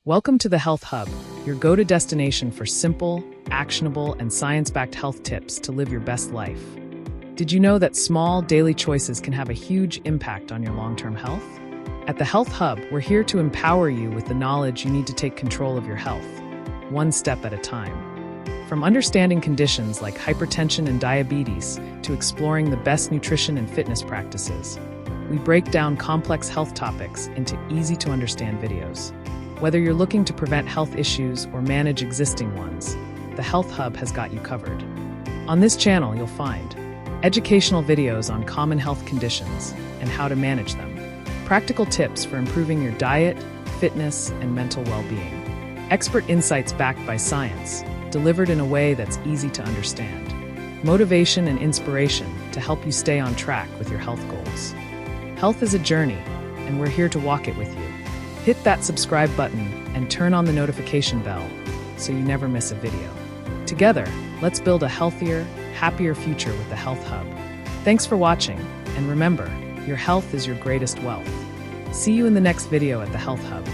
Welcome to the Health Hub, your go-to destination for simple, actionable, and science-backed health tips to live your best life. Did you know that small, daily choices can have a huge impact on your long-term health? At the Health Hub, we're here to empower you with the knowledge you need to take control of your health, one step at a time. From understanding conditions like hypertension and diabetes to exploring the best nutrition and fitness practices, we break down complex health topics into easy-to-understand videos. Whether you're looking to prevent health issues or manage existing ones, the Health Hub has got you covered. On this channel, you'll find educational videos on common health conditions and how to manage them, practical tips for improving your diet, fitness, and mental well-being, expert insights backed by science, delivered in a way that's easy to understand, motivation and inspiration to help you stay on track with your health goals. Health is a journey, and we're here to walk it with you. Hit that subscribe button and turn on the notification bell so you never miss a video. Together, let's build a healthier, happier future with the Health Hub. Thanks for watching, and remember, your health is your greatest wealth. See you in the next video at the Health Hub.